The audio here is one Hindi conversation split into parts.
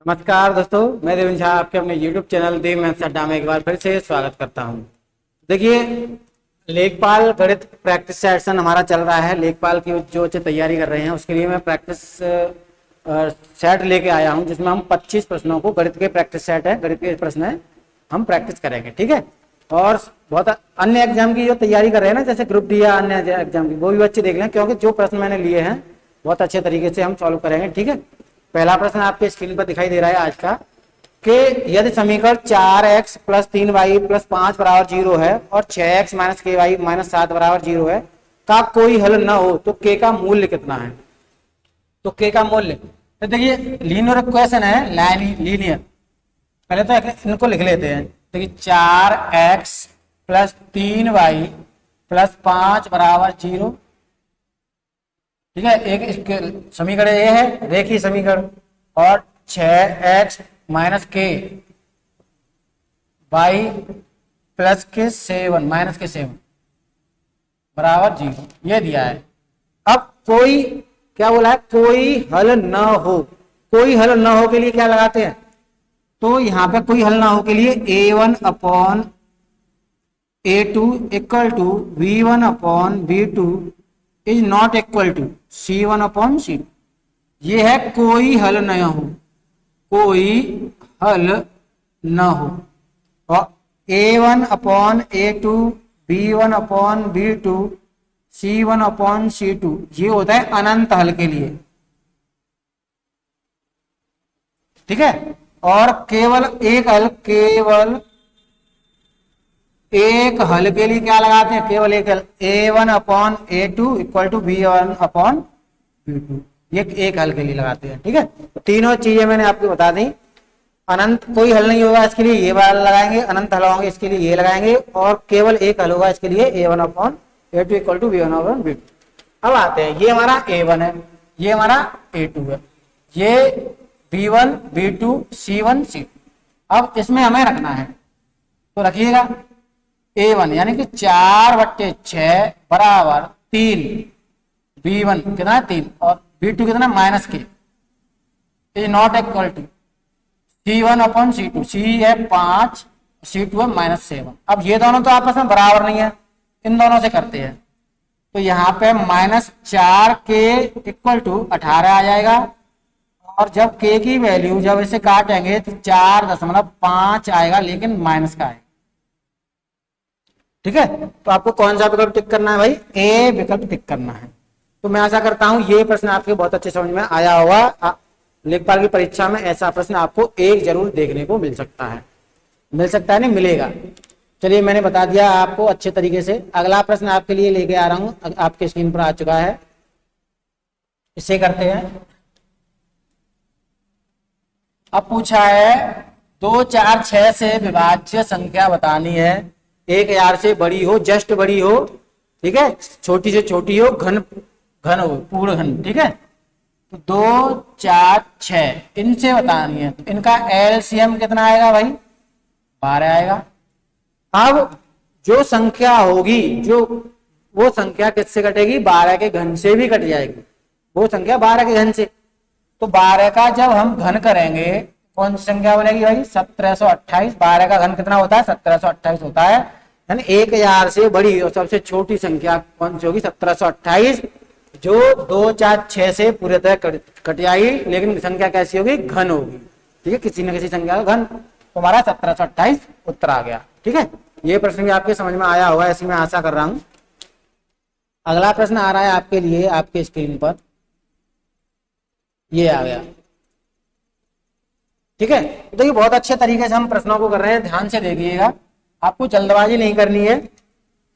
नमस्कार दोस्तों, मैं देवेंद्र झा आपके अपने YouTube चैनल देव मैथ्स अड्डा में एक बार फिर से स्वागत करता हूं। देखिए, लेखपाल गणित प्रैक्टिस सेशन हमारा चल रहा है। लेखपाल की जो बच्चे तैयारी कर रहे हैं उसके लिए मैं प्रैक्टिस सेट लेके आया हूं, जिसमें हम 25 प्रश्नों को, गणित के प्रैक्टिस सेट है, गणित के प्रश्न है, हम प्रैक्टिस करेंगे। ठीक है। और बहुत अन्य एग्जाम की जो तैयारी कर रहे हैं ना, जैसे ग्रुप डी या अन्य एग्जाम की, वो भी बच्चे देख लें, क्योंकि जो प्रश्न मैंने लिए हैं बहुत अच्छे तरीके से हम सॉल्व करेंगे। ठीक है। पहला प्रश्न आपके स्क्रीन पर दिखाई दे रहा है आज का, कि यदि समीकरण 4x + 3y + 5 = 0 है और 6x - ky - 7 = 0 है का कोई हल न हो तो k का मूल्य कितना है। तो k का मूल्य, तो देखिए लीनियर इक्वेशन है, लीनियर। पहले तो इनको लिख लेते हैं। देखिए 4x + 3y + 5 = 0। ठीक है। एक समीकरण ये है, रेखीय समीकरण। और 6x - k y + 7 बराबर 0, ये दिया है। अब कोई क्या बोला है, कोई हल न हो। कोई हल न हो के लिए क्या लगाते हैं, तो यहां पे कोई हल ना हो के लिए a1/a2 = v1/v2 is not equal to c1/c2। ये है कोई हल न हो, कोई हल न हो। और a1/a2 b1/b2 c1/c2 ये होता है अनंत हल के लिए। ठीक है। और केवल एक हल के लिए क्या लगाते हैं, केवल एक हल, a1/a2 = b1/b2, ये एक हल के लिए लगाते हैं। ठीक है। तो तीनों चीजें मैंने आपको बता दी। अनंत कोई हल नहीं होगा, इसके लिए ये वाला लगाएंगे। अनंत हल होंगे, इसके लिए ये लगाएंगे। और केवल एक हल होगा, इसके लिए a1/a2 = b1/b2। अब आते हैं, ये हमारा a1 है, ये हमारा a2 है, ये b1 b2 c1 c2। अब इसमें हमें रखना है, तो रखिएगा a1 यानी कि 4/6 = 3। b1 कितना है 3 और b2 कितना -k is not equal to c1/c2। c है 5, c2 है -7। अब ये दोनों तो आपस में बराबर नहीं है, इन दोनों से करते हैं। तो यहाँ पे -4k = 18 आ जाएगा। और जब k की वैल्यू जब इसे काटेंगे तो 4.5 आएगा, लेकिन माइनस का आएगा। ठीक है। तो आपको कौन सा विकल्प टिक करना है भाई, ए विकल्प टिक करना है। तो मैं आशा करता हूं ये प्रश्न आपके बहुत अच्छे समझ में आया होगा। लेखपाल की परीक्षा में ऐसा प्रश्न आपको एक जरूर देखने को मिल सकता है, नहीं मिलेगा। चलिए, मैंने बता दिया आपको अच्छे तरीके से। अगला प्रश्न आपके लिए लेके आ रहा हूं, आपके स्क्रीन पर आ चुका है। इसे करते हैं। अब पूछा है 2, 4, 6 से विभाज्य संख्या बतानी है। 1000 से बड़ी हो, जस्ट बड़ी हो, ठीक है, छोटी से छोटी हो, घन हो, पूर्ण घन। ठीक है। तो 2, 4, 6 इनसे बतानी है। तो इनका एलसीएम कितना आएगा भाई, 12 आएगा। अब जो संख्या होगी, जो वो संख्या किससे कटेगी, 12 के घन से भी कट जाएगी। वो संख्या 12 के घन से। तो 12 का जब हम घन करेंगे कौन सी संख्या बनेगी भाई, 1728। 12 का घन कितना होता है, 1728 होता है। यानी 1000 से बड़ी और सबसे छोटी संख्या कौन सी होगी, 1728, जो 2, 4, 6 से पूरी तरह कट जाएगी, लेकिन संख्या कैसी होगी, घन होगी। ठीक है, किसी न किसी संख्या का घन। तो हमारा 1728 उत्तर आ गया। ठीक है। ये प्रश्न भी आपके समझ में आया होगा, ऐसी मैं आशा कर रहा हूं। अगला प्रश्न आ रहा है आपके लिए, आपके स्क्रीन पर ये आ गया। ठीक है। देखिए, बहुत अच्छे तरीके से हम प्रश्नों को कर रहे हैं, ध्यान से देखिएगा। आपको जल्दबाजी नहीं करनी है।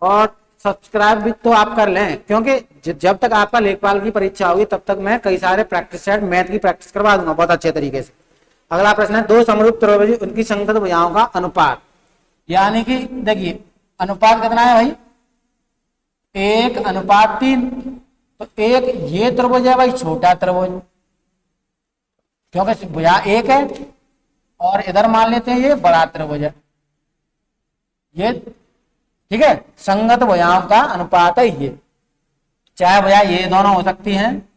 और सब्सक्राइब भी तो आप कर लें, क्योंकि जब तक आपका लेखपाल की परीक्षा होगी तब तक मैं कई सारे प्रैक्टिस सेट मैथ की प्रैक्टिस करवा दूंगा बहुत अच्छे तरीके से। अगला प्रश्न है, 2 समरूप त्रिभुज उनकी संगत भुजाओं का अनुपात। यानी कि देखिए, अनुपात कितना है भाई, 1:3। तो एक ये त्रिभुज है भाई, छोटा त्रिभुज, क्योंकि भुजा 1 है। और इधर मान लेते हैं ये बड़ा त्रिभुज है, ये। ठीक है। संगत भुजाओं का अनुपात है ये। चाहे भुजा ये दोनों हो सकती हैं,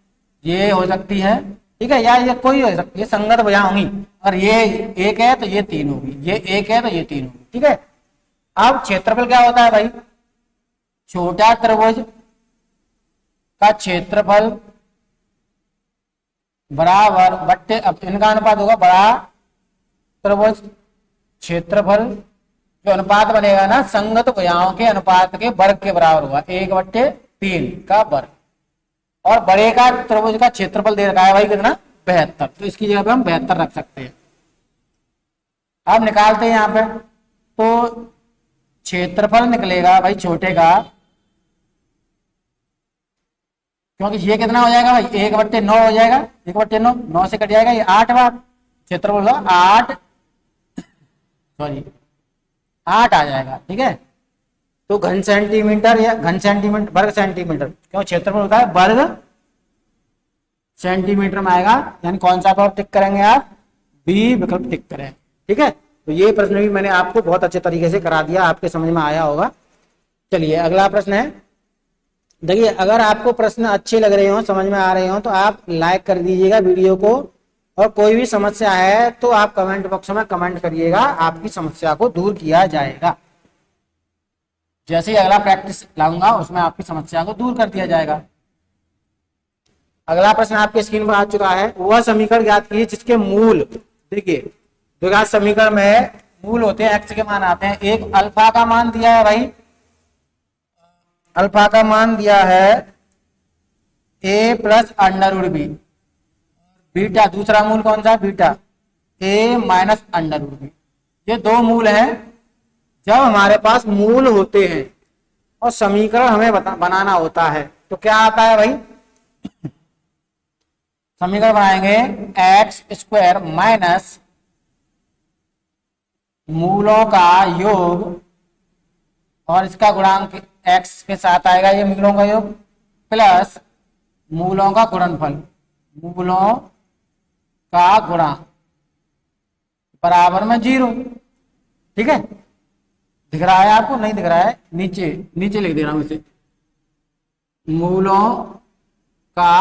ये हो सकती है, ठीक है, या ये कोई हो सकती है, संगत भुजा होंगी। और ये एक है तो ये तीन होगी, ये एक है तो ये तीन होगी। ठीक है, अब क्षेत्रफल क्या होता है भाई, छोटा त्रिभुज का क्षेत्रफल बराबर बट्टे, अब इनका अनुपात होगा बड़ा त्रिभुज क्षेत्रफल, जो अनुपात बनेगा ना संगत भुजाओं के अनुपात के वर्ग के बराबर होगा, 1/3 का वर्ग। और बड़े का त्रिभुज का क्षेत्रफल दे रखा है भाई कितना, 72, तो इसकी जगह पे हम 72 रख सकते हैं। अब निकालते हैं यहाँ पे, तो क्षेत्रफल निकलेगा भाई छोटे का, क्योंकि ये कितना हो जाएगा भाई, 1/9 हो जाएगा, 1/9, 9 से कट जाएगा, ये 8 बार क्षेत्रफल होगा 8 आ जाएगा। ठीक है, तो घन सेंटीमीटर या घन सेंटीमीटर वर्ग सेंटीमीटर, क्यों क्षेत्रफल होता है वर्ग सेंटीमीटर में आएगा, यानी कौन सा विकल्प टिक करेंगे आप, बी विकल्प टिक करें। ठीक है, तो ये प्रश्न भी मैंने आपको बहुत अच्छे तरीके से करा दिया, आपके समझ में आया होगा। चलिए अगला प्रश्न है, देखिए अगर आपको प्रश्न अच्छे लग रहे हो, समझ में आ रहे हो, तो आप लाइक कर दीजिएगा वीडियो को, और कोई भी समस्या है तो आप कमेंट बॉक्स में कमेंट करिएगा, आपकी समस्या को दूर किया जाएगा। जैसे ही अगला प्रैक्टिस लाऊंगा उसमें आपकी समस्या को दूर कर दिया जाएगा। अगला प्रश्न आपके स्क्रीन पर आ चुका है, वह समीकरण ज्ञात कीजिए जिसके मूल, देखिए द्विघात समीकरण में मूल होते हैं, एक्स के मान आते हैं। एक अल्फा का मान दिया है भाई, अल्फा का मान दिया है a plus under root B, beta दूसरा मूल कौन सा, beta a minus under root B. ये दो मूल हैं। जब हमारे पास मूल होते हैं और समीकरण हमें बनाना होता है तो क्या आता है भाई, समीकरण बनाएंगे एक्स स्क्वायर माइनस मूलों का योग और इसका गुणांक एक्स के साथ आएगा, ये मूलों का योग प्लस मूलों का गुणनफल, मूलों का गुणा बराबर में 0। ठीक है, दिख रहा है आपको, नहीं दिख रहा है, नीचे नीचे लिख दे रहा हूं इसे, मूलों का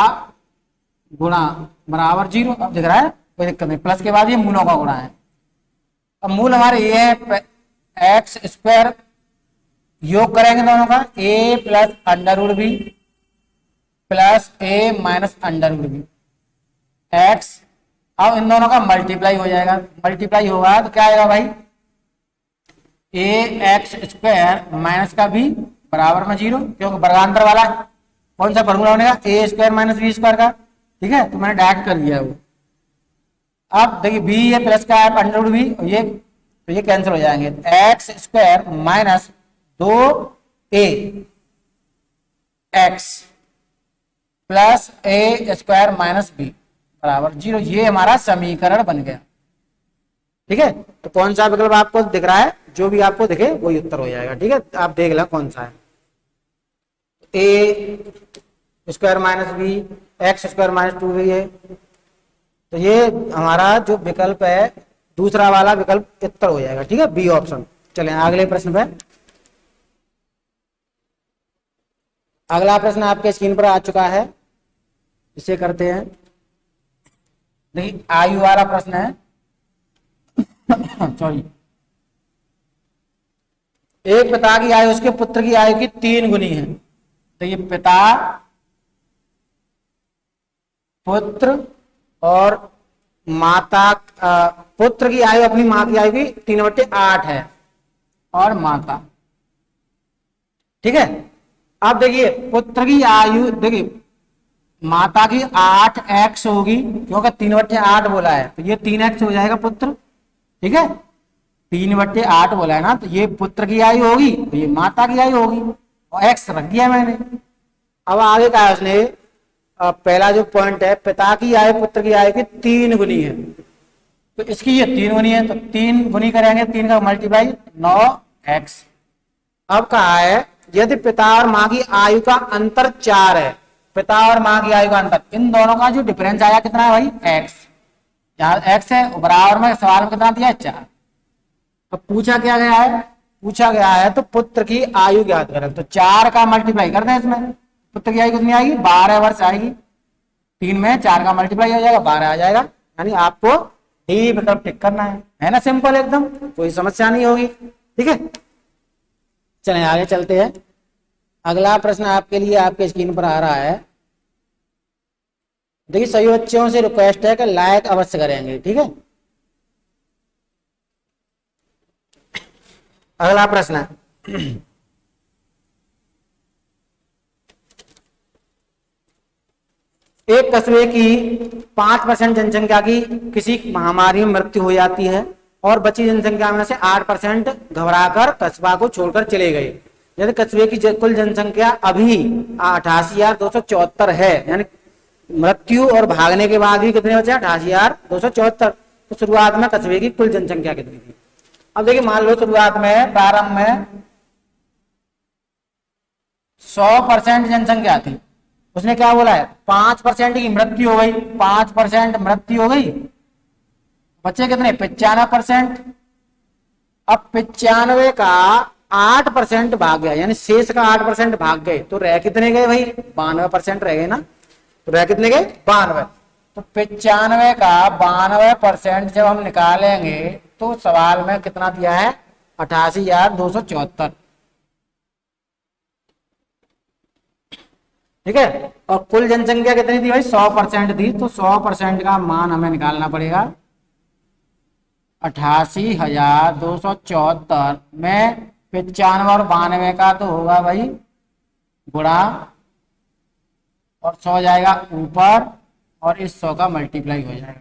गुणा बराबर 0। अब दिख रहा है, कोई दिक्कत नहीं, प्लस के बाद ये मूलों का गुणा है। अब मूल हमारे ये है एक्स स्क्वायर, योग करेंगे दोनों का, a plus under root B plus a minus under root B x. अब इन दोनों का मल्टीप्लाई हो जाएगा, मल्टीप्लाई होगा तो क्या आएगा भाई, a एक्स स्क्वायर माइनस का b बराबर में 0, क्योंकि वर्गांतर वाला कौन सा फॉर्मूला बनेगा, a square minus B square का। ठीक है, तो मैंने डायरेक्ट कर दिया है वो। अब देखिए b ये प्लस का है अंडर रूट बी, ये तो ये कैंसिल हो जाएंगे, x square minus 2a x plus a square minus B बराबर 0। ये हमारा समीकरण बन गया। ठीक है, तो कौन सा विकल्प आपको दिख रहा है, जो भी आपको दिखे वही उत्तर हो जाएगा। ठीक है, आप देख लें कौन सा है, a square minus B x square minus 2b है, तो ये हमारा जो विकल्प है दूसरा वाला विकल्प उत्तर हो जाएगा। ठीक है, बी ऑप्शन। चलें अगले प्रश्न पे। अगला प्रश्न आपके स्क्रीन पर आ चुका है, इसे करते हैं। देखिए आयु वाला प्रश्न है सॉरी, एक पिता की आयु उसके पुत्र की आयु की 3 गुनी है। तो ये पिता, पुत्र और माता, पुत्र की आयु अपनी मां की आयु की 3/8 है और माता। ठीक है, अब देखिए पुत्र की आयु, देखिए माता की 8x होगी, क्योंकि 3/8 बोला है, तो ये 3x हो जाएगा पुत्र। ठीक है, 3/8 बोला है ना, तो ये पुत्र की आयु होगी, तो ये माता की आयु होगी, और x रख दिया मैंने। अब आगे कहा है उसने, पहला जो पॉइंट है, पिता की आयु पुत्र की आयु की 3 गुनी है, तो इसकी ये 3 गुनी है, तो 3 गुनी करेंगे, 3 का मल्टीप्लाई 9x। अब कहा है यदि पिता और मां की आयु का अंतर 4 है, पिता और मां की आयु का अंतर, इन दोनों का जो डिफरेंस आया कितना है भाई, x। यहाँ x है, बराबर में सवाल में कितना दिया है, 4। तो पूछा क्या गया है, पूछा गया है तो पुत्र की आयु ज्ञात करें, तो 4 का मल्टीप्लाई कर दें इसमें, पुत्र की आयु कितनी आएगी, 12 वर्ष आएगी। 3 में 4 का मल्टीप्लाई हो जाएगा, 12 आ जाएगा। यानी आपको डी विकल्प टिक करना है ना, सिंपल एकदम, कोई समस्या नहीं होगी। ठीक है, चलें आगे चलते हैं। अगला प्रश्न आपके लिए आपके स्क्रीन पर आ रहा है। देखिए सभी बच्चों से रिक्वेस्ट है कि लाइक अवश्य करेंगे। ठीक है, अगला प्रश्न है, एक कस्बे की 5% जनसंख्या की किसी महामारी में मृत्यु हो जाती है और बची जनसंख्या में से 8% घबराकर कस्बा को छोड़कर चले गए। यदि कस्बे की कुल जनसंख्या अभी 88,274 है, यानी मृत्यु और भागने के बाद भी कितने बचे? 88,274। तो शुरुआत में कस्बे की कुल जनसंख्या कितनी थी? अब देखिए मान लो शुरुआत में प्रारंभ में 100% जनसंख्या थी, उसने क्या बोला है? 5% की मृत्यु हो गई, 5% मृत्यु हो गई, बच्चे कितने? 95%। अब 95 का 8% भाग गया, यानी शेष का 8% भाग गए, तो रह कितने गए भाई? 92% रह गए ना। तो रह कितने गए? 92। तो 95 का 92% जब हम निकालेंगे तो सवाल में कितना दिया है? 88,274। ठीक है, और कुल जनसंख्या कितनी थी भाई? 100% थी, तो 100% का मान हमें निकालना पड़ेगा। 88,274 में 95 और 92 का तो होगा भाई गुणा, और 100 जाएगा ऊपर और इस 100 का मल्टीप्लाई हो जाएगा।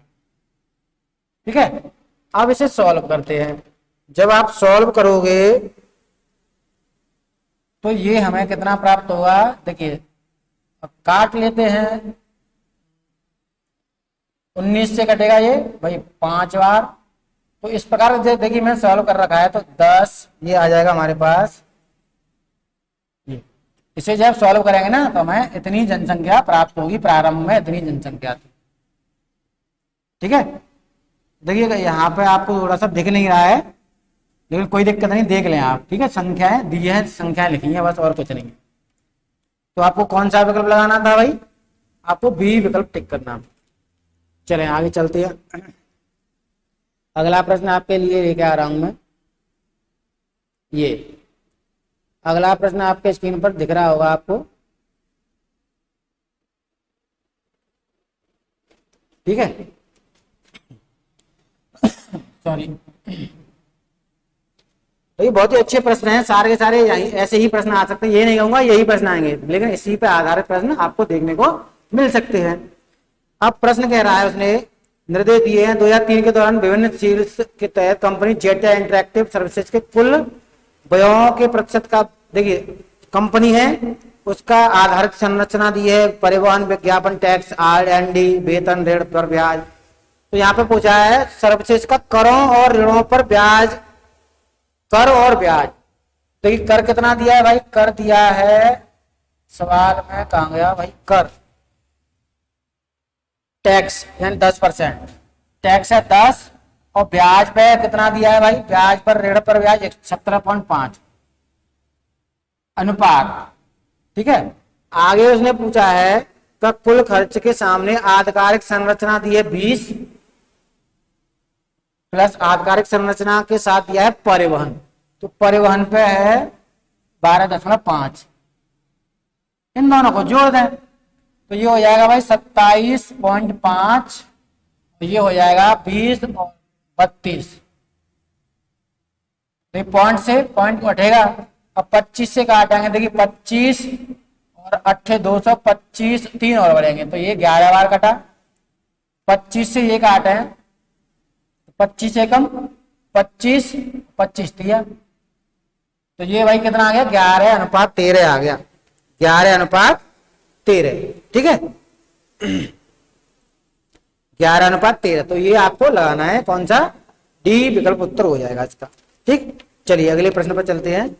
ठीक है, अब इसे सॉल्व करते हैं। जब आप सॉल्व करोगे तो ये हमें कितना प्राप्त होगा? देखिए अब काट लेते हैं, 19 से कटेगा ये भाई 5 बार। तो इस प्रकार देखिए मैं सॉल्व कर रखा है, तो 10 ये आ जाएगा हमारे पास। इसे जब सॉल्व करेंगे ना तो हमें इतनी जनसंख्या प्राप्त होगी, प्रारंभ में इतनी जनसंख्या थी। ठीक है, देखिएगा यहाँ पे आपको थोड़ा सा दिख नहीं रहा है, लेकिन कोई दिक्कत नहीं, देख लें आप। ठीक है, संख्याएं दी है, संख्याएं लिखी है बस, और कुछ नहीं है। तो आपको कौन सा विकल्प लगाना था भाई? आपको बी विकल्प टिक करना। चलें आगे चलते हैं। अगला प्रश्न आपके लिए लेके आ रहा हूं मैं। ये अगला प्रश्न आपके स्क्रीन पर दिख रहा होगा आपको। ठीक है, सॉरी, तो ये बहुत ही अच्छे प्रश्न हैं, सारे के सारे ऐसे ही प्रश्न आ सकते हैं, ये नहीं कहूंगा यही प्रश्न आएंगे, लेकिन इसी पे आधारित प्रश्न आपको देखने को मिल सकते हैं। अब प्रश्न कह रहा है, उसने निर्देश दिए हैं 2003 के दौरान विभिन्न सीरीज के तहत कंपनी जेटा इंटरैक्टिव सर्विसेज के कुल व्ययों के प्रतिशत का, देखिए कंपनी है उसका आधारित संरचना दी है, परिवहन, विज्ञापन, टैक्स, R&D, वेतन, ऋण पर ब्याज। तो यहाँ पे पूछा है सर्विसेज का करों और ऋणों पर ब्याज, कर और ब्याज। देखिए कर कितना दिया है भाई? कर दिया है, सवाल में कहाँ गया भाई? कर, टैक्स यानी 10%, टैक्स है 10, और ब्याज पे कितना दिया है भाई? ब्याज पर, ऋण पर ब्याज 17.5 अनुपात। ठीक है, आगे उसने पूछा है का कुल खर्च के सामने आधिकारिक संरचना दी है 20 प्लस आधिकारिक संरचना के साथ दिया है परिवहन, तो परिवहन पे है 12.5। इन दोनों को जोड़ दें तो ये हो जाएगा भाई 27.5, ये हो जाएगा 20 और 32। तो पॉइंट से पॉइंट उठेगा, अब 25 से काटेंगे, देखिए 25 और 8 225, 3 और बढ़ेंगे तो ये 11 बार कटा। 25 से ये काटे, 25 से कम 25, 25 दिया, तो ये भाई कितना आ गया? 11:13 आ गया, 11:13। ठीक है, 11:13। तो ये आपको लगाना है कौन सा? डी विकल्प उत्तर हो जाएगा इसका। ठीक, चलिए अगले प्रश्न पर चलते हैं।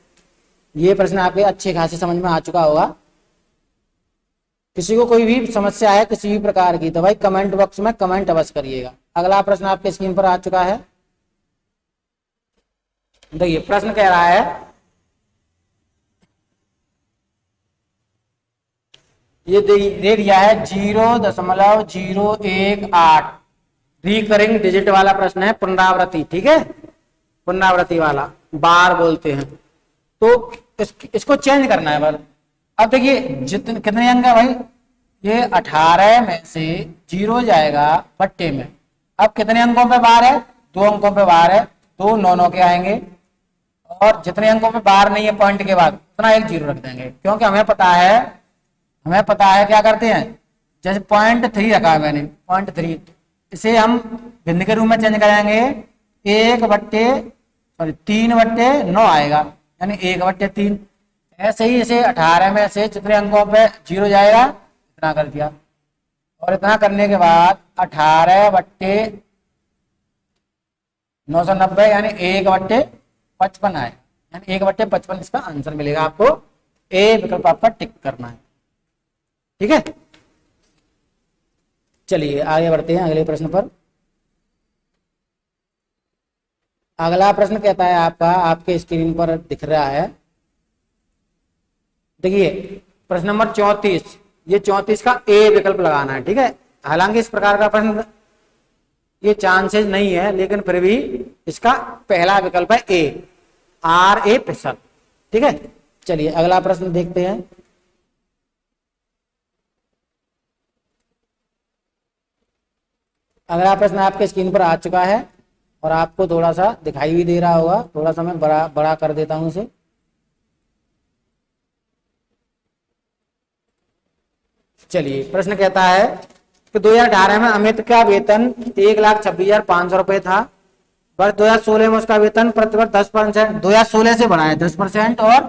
ये प्रश्न आपके अच्छे खासे समझ में आ चुका होगा। किसी को कोई भी समस्या है किसी भी प्रकार की तो भाई कमेंट बॉक्स में कमेंट अवश्य करिएगा। अगला प्रश्न आपके स्क्रीन पर आ चुका है। देखिए प्रश्न कह रहा है ये दे दिया है 0.018 रिकरिंग डिजिट वाला प्रश्न है, पुनरावृत्ति। ठीक है, पुनरावृत्ति वाला बार बोलते हैं। तो इसको चेंज करना है बस। अब देखिए जितने कितने अंक है भाई, ये 18 में से 0 जाएगा बट्टे में। अब कितने अंकों पे बार है, 2 अंकों पे बार है, 2 9 के आएंगे, और जितने अंकों पे बार नहीं है पॉइंट के बाद उतना एक 0 रख देंगे, क्योंकि हमें पता है क्या करते हैं, जैसे 0.3 रखा है मैंने, 0.3, इसे हम भिन्न के रूप में चेंज कराएंगे, 3/9 आएगा, यानी 1/3। ऐसे ही इसे 18 में से जितने अंकों पे 0 जाएगा इतना कर दिया, और इतना करने के बाद 18/990 यानी 1/55 आए, यानी 1/55 इसका आंसर मिलेगा। आपको ए विकल्प आपका टिक करना है। ठीक है, चलिए आगे बढ़ते हैं अगले प्रश्न पर। अगला प्रश्न कहता है आपका, आपके स्क्रीन पर दिख रहा है, देखिए प्रश्न नंबर 34। ये 34 का ए विकल्प लगाना है। ठीक है, हालांकि इस प्रकार का प्रश्न ये चांसेस नहीं है, लेकिन फिर भी इसका पहला विकल्प है ए, RA प्रतिशत। ठीक है, चलिए अगला प्रश्न देखते हैं। अगला प्रश्न आपके स्क्रीन पर आ चुका है और आपको थोड़ा सा दिखाई भी दे रहा होगा, थोड़ा सा मैं बड़ा कर देता हूं इसे। चलिए प्रश्न कहता है कि 2018 में अमित का वेतन 1,26,500 रुपए था। वर्ष 2016 में उसका वेतन प्रतिवर्ष 10%, 2016 से बढ़ा है 10% और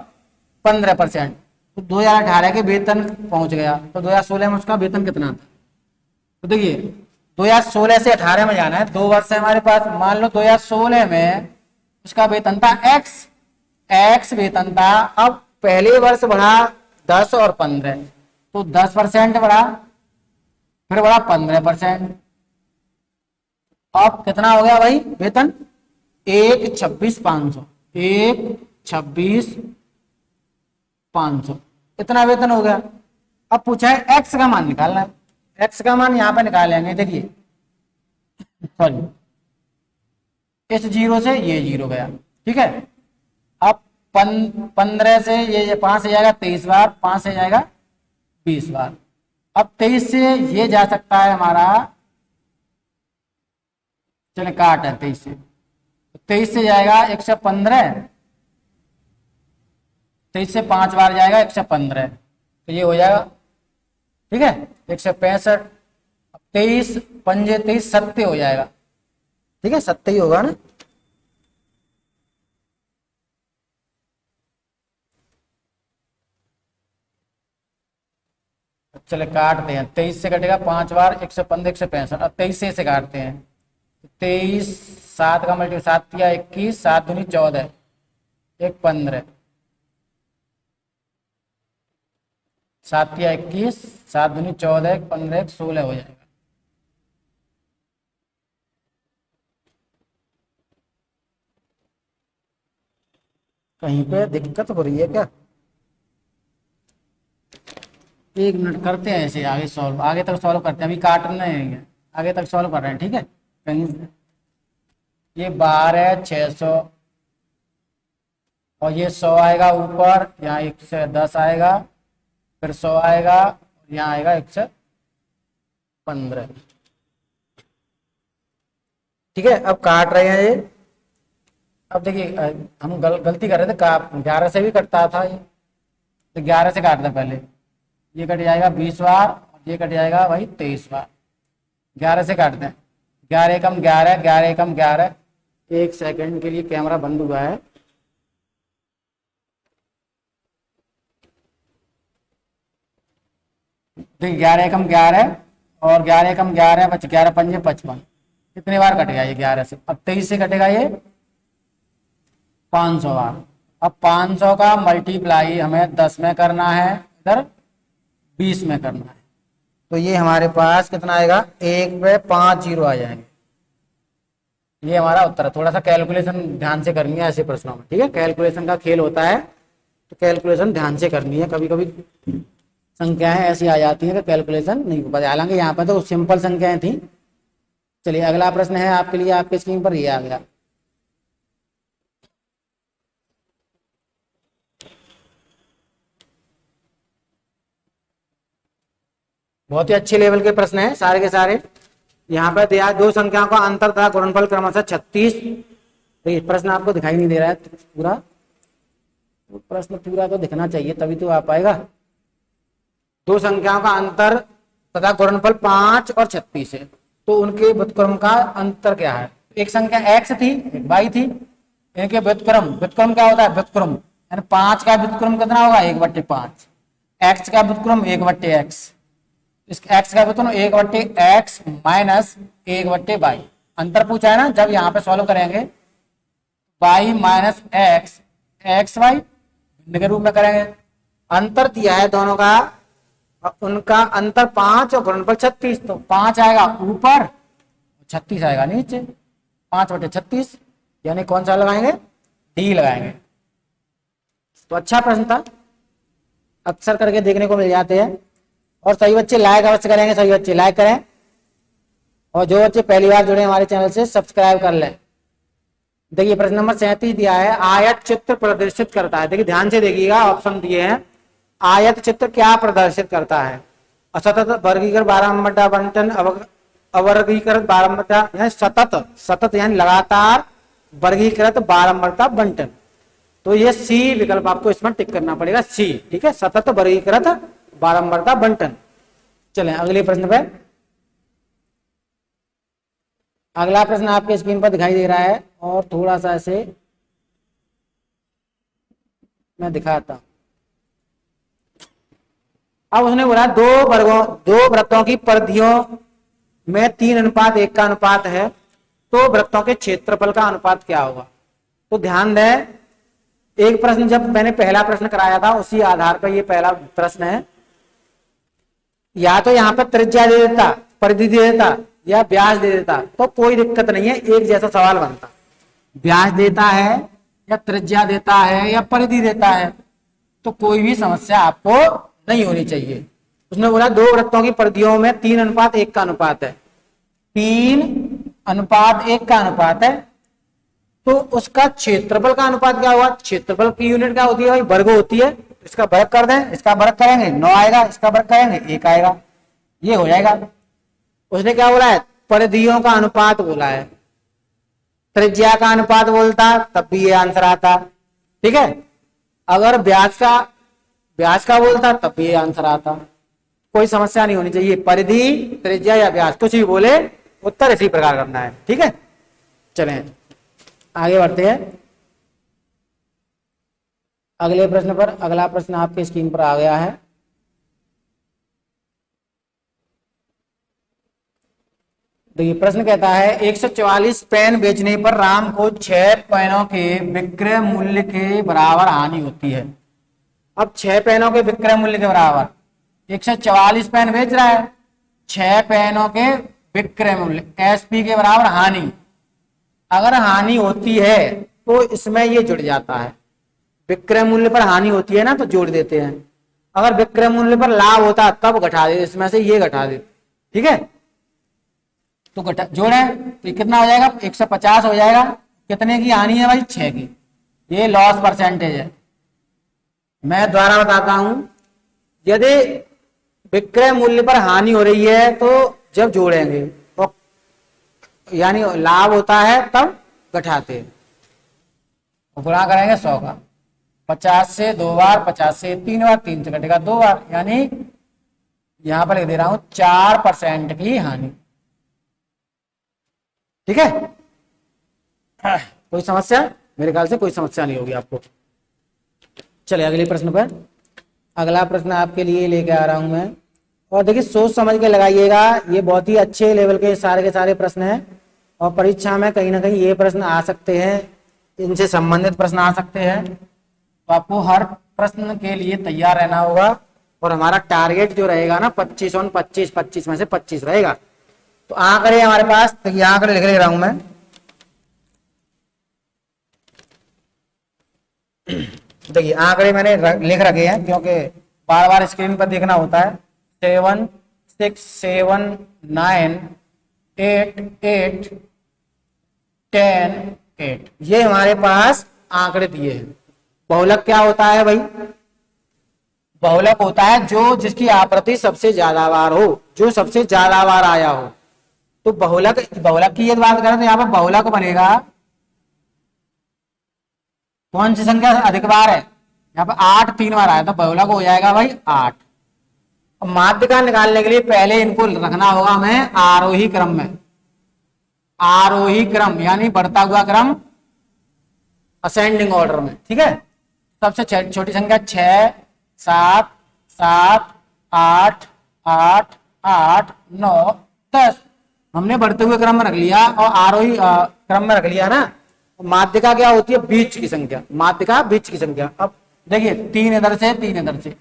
15%, तो 2018 के वेतन पहुंच गया। तो 2016 में उसका वेतन कितना था, तो देखिए 2016 से 18 में जाना है, 2 वर्ष है हमारे पास। मान लो 2016 में उसका वेतन था x वेतन था। अब पहले वर्ष बढ़ा 10 और 15, तो 10% बढ़ा, फिर बढ़ा 15%। अब कितना हो गया भाई वेतन, 1,26,500, 1,26,500 इतना वेतन हो गया। अब पूछा है x का मान निकालना है, x का मान यहाँ पे निकालेंगे। देखिए सॉरी, इस 0 से ये 0 गया। ठीक है, अब 15 से ये 5 से जाएगा 23 बार, 5 से जाएगा 20 बार। अब 23 से ये जा सकता है हमारा, चले काट है 23 से, 23 से जाएगा 115, 23 से 5 बार जाएगा 115, तो ये हो जाएगा। ठीक है, 165, 23 पंजे 23 70 हो जाएगा। ठीक है, 70 ही होगा ना। चले काटते हैं, 23 से कटेगा 5 बार 115, 165, अब 23 से काटते हैं, 23 7 का मल्टीप्लाई 7 या 21, 7 दूनी 14, 1 15, 7 या 21, 7 दूनी 14, 1 15, 1 16 हो जाएगा। कहीं पे दिक्कत हो रही है क्या, एक मिनट करते हैं ऐसे आगे सॉल्व, आगे तक सॉल्व करते हैं, अभी काटना है, आगे तक सॉल्व कर रहे हैं। ठीक है, कहीं ये 12,600 और ये 100 आएगा ऊपर, यहाँ 110 आएगा, फिर 100 आएगा, यहाँ आएगा 115। ठीक है, अब काट रहे हैं ये। अब देखिए हम गलती कर रहे थे, 11 से भी कटता था ये, तो 11 से काटते हैं पहले, ये कट जाएगा 20 बार, ये कट जाएगा भाई 23 बार। 11 से काटते हैं, 11 एकम 11, 11 एकम 11। एक सेकंड के लिए कैमरा बंद हुआ है। देखिए 11 एकम 11 और 11 एकम 11 बच 11 पंजे 55, कितने बार कटेगा ये 11 से। अब 23 से कटेगा ये 500 बार। अब 500 का मल्टीप्लाई हमें 10 में करना है, इधर 20 में करना है, तो ये हमारे पास कितना आएगा, 1 पे 5 0 आ जाएंगे। ये हमारा उत्तर है। थोड़ा सा कैलकुलेशन ध्यान से करनी है ऐसे प्रश्नों में। ठीक है, कैलकुलेशन का खेल होता है, तो कैलकुलेशन ध्यान से करनी है। कभी कभी संख्याएं ऐसी आ जाती हैं कि कैलकुलेशन नहीं हो पाती। हालांकि यहाँ पर तो सिंपल संख्याएं थी। चलिए अगला प्रश्न है आपके लिए, आपके स्क्रीन पर ये आ गया। बहुत ही अच्छे लेवल के प्रश्न हैं सारे के सारे। यहाँ पर दिया दो संख्याओं का अंतर तथा गुणनफल क्रमशः 36। तो ये प्रश्न आपको दिखाई नहीं दे रहा है पूरा, तो प्रश्न पूरा तो दिखना चाहिए तभी तो आ पाएगा। दो संख्याओं का अंतर तथा गुणनफल 5 और 36 है, तो उनके व्युत्क्रम का अंतर क्या है। एक संख्या x थी, एक y थी, इनके व्युत्क्रम क्या होता है, व्युत्क्रम यानी 5 का व्युत्क्रम कितना होगा, 1/5। x का व्युत्क्रम 1/x, इस x का व्युत्क्रम 1/x माइनस 1/y। अंतर पूछा है ना, जब यहाँ पे सॉल्व करेंगे y माइनस x xy भिन्न के रूप में करेंगे। अंतर दिया है दोनों का, उनका अंतर 5 और गुणनफल 36, तो 5 आएगा ऊपर, 36 आएगा नीचे। 5/36 यानी कौन सा लगाएंगे, डी लगाएंगे। तो अच्छा प्रश्न था, अक्सर करके देखने को मिल जाते हैं। और सही बच्चे लाइक अवश्य करेंगे, सही बच्चे लाइक करें, और जो बच्चे पहली बार जुड़े हमारे चैनल से सब्सक्राइब कर लें। देखिए प्रश्न नंबर 37 दिया है, आयत चित्र प्रदर्शित करता है। देखिए ध्यान से देखिएगा, ऑप्शन दिए हैं। आयत चित्र क्या प्रदर्शित करता है, असतत वर्गीकृत बारंबार बंटन, अवर्गीकृत बारंबार यानी सतत यानी लगातार, वर्गीकृत बारंबारता बंटन। तो ये सी विकल्प आपको इसमें टिक करना पड़ेगा, सी। ठीक है, सतत वर्गीकृत बारंबारता बंटन। चलें अगले प्रश्न पे। अगला प्रश्न आपके स्क्रीन पर दिखाई दे रहा है, और थोड़ा सा ऐसे मैं दिखाता हूं। अब उसने बोला दो वृत्तों की परिधियों में 3:1 का अनुपात है, तो वृत्तों के क्षेत्रफल का अनुपात क्या होगा। तो ध्यान दें, एक प्रश्न जब मैंने पहला प्रश्न कराया था उसी आधार पर ये पहला प्रश्न है। या तो यहाँ पर त्रिज्या दे देता, परिधि दे देता, या व्यास दे देता, तो कोई दिक्कत नहीं है, एक जैसा सवाल बनता। व्यास देता है या त्रिज्या देता है या परिधि देता है, तो कोई भी समस्या आपको नहीं होनी चाहिए। उसने बोला दो वृत्तों की परिधियों में 3:1 का अनुपात है, 3:1 का अनुपात है, तो उसका क्षेत्रफल का अनुपात क्या हुआ। क्षेत्रफल की यूनिट क्या होती है भाई, वर्ग होती है। इसका वर्ग कर दें, इसका वर्ग करेंगे 9 आएगा, इसका वर्ग करेंगे 1 आएगा, ये हो जाएगा। उसने क्या बोला है, परिधियों का अनुपात बोला है। त्रिज्या का अनुपात बोलता तब भी ये आंसर आता। ठीक है, अगर व्यास का बोलता तब भी ये आंसर आता। कोई समस्या नहीं होनी चाहिए, परिधि, त्रिज्या या व्यास कुछ भी बोले, उत्तर इसी प्रकार करना है। ठीक है, चलें आगे बढ़ते हैं अगले प्रश्न पर। अगला प्रश्न आपके स्क्रीन पर आ गया है। देखिए प्रश्न कहता है 144 पेन बेचने पर राम को 6 पेनों के विक्रय मूल्य के बराबर हानि होती है। अब 6 पेनों के विक्रय मूल्य के बराबर, 144 पेन बेच रहा है, 6 पेनों के विक्रय मूल्य एसपी के बराबर हानि। अगर हानि होती है तो इसमें ये जुड़ जाता है। विक्रय मूल्य पर हानि होती है ना, तो जोड़ देते हैं। अगर विक्रय मूल्य पर लाभ होता तब घटा दे, इसमें से ये घटा दे। ठीक है, तो जोड़े तो कितना हो जाएगा, 150 हो जाएगा। कितने की हानि है भाई, 6 की। ये लॉस परसेंटेज है। मैं दोबारा बताता हूं, यदि विक्रय मूल्य पर हानि हो रही है तो जब जोड़ेंगे, तो यानी लाभ होता है तब घटाते हैं, गुणा करेंगे 100 का। 50 से 2 बार, 50 से 3 बार, 3 से घटेगा 2 बार, यानी यहां पर लिख दे रहा हूं 4% की हानि। ठीक है, कोई समस्या, मेरे ख्याल से कोई समस्या नहीं होगी आपको। चलिए अगले प्रश्न पर। अगला प्रश्न आपके लिए लेके आ रहा हूं मैं, और देखिए सोच समझ के लगाइएगा। ये बहुत ही अच्छे लेवल के सारे प्रश्न हैं, और परीक्षा में कहीं ना कहीं ये प्रश्न आ सकते हैं, इनसे संबंधित प्रश्न आ सकते हैं। तो आपको हर प्रश्न के लिए तैयार रहना होगा, और हमारा टारगेट जो रहेगा ना 25 और 25, 25 में से 25 रहेगा। तो आंकड़े हमारे पास, तो ये आंकड़े लिख ले रहा हूं मैं। देखिए आंकड़े मैंने लिख रखे हैं, क्योंकि बार बार स्क्रीन पर देखना होता है। 7 6 7 9 8 8 10 8, ये हमारे पास आंकड़े दिए हैं। बहुलक क्या होता है भाई? बहुलक होता है जो जिसकी आवृत्ति सबसे ज्यादा बार हो, जो सबसे ज्यादा बार आया हो। तो बहुलक की यदि बात करें तो यहाँ पर बहुलक बनेगा, कौन सी संख्या अधिक बार है? यहाँ पर 8 3 बार आया तो बहुलक हो जाएगा भाई 8। अब माध्यिका निकालने के लिए पहले इनको रखना होगा हमें आरोही क्रम में, आरोही क्रम यानी बढ़ता हुआ क्रम, असेंडिंग ऑर्डर में। ठीक है, सबसे छोटी संख्या 6 7 7 8 8 8 9 10 हमने बढ़ते हुए क्रम में रख लिया और आरोही क्रम में रख लिया ना। माध्यिका क्या होती है? बीच की संख्या, माध्यिका बीच की संख्या। अब देखिए 3 इधर से 3 इधर से,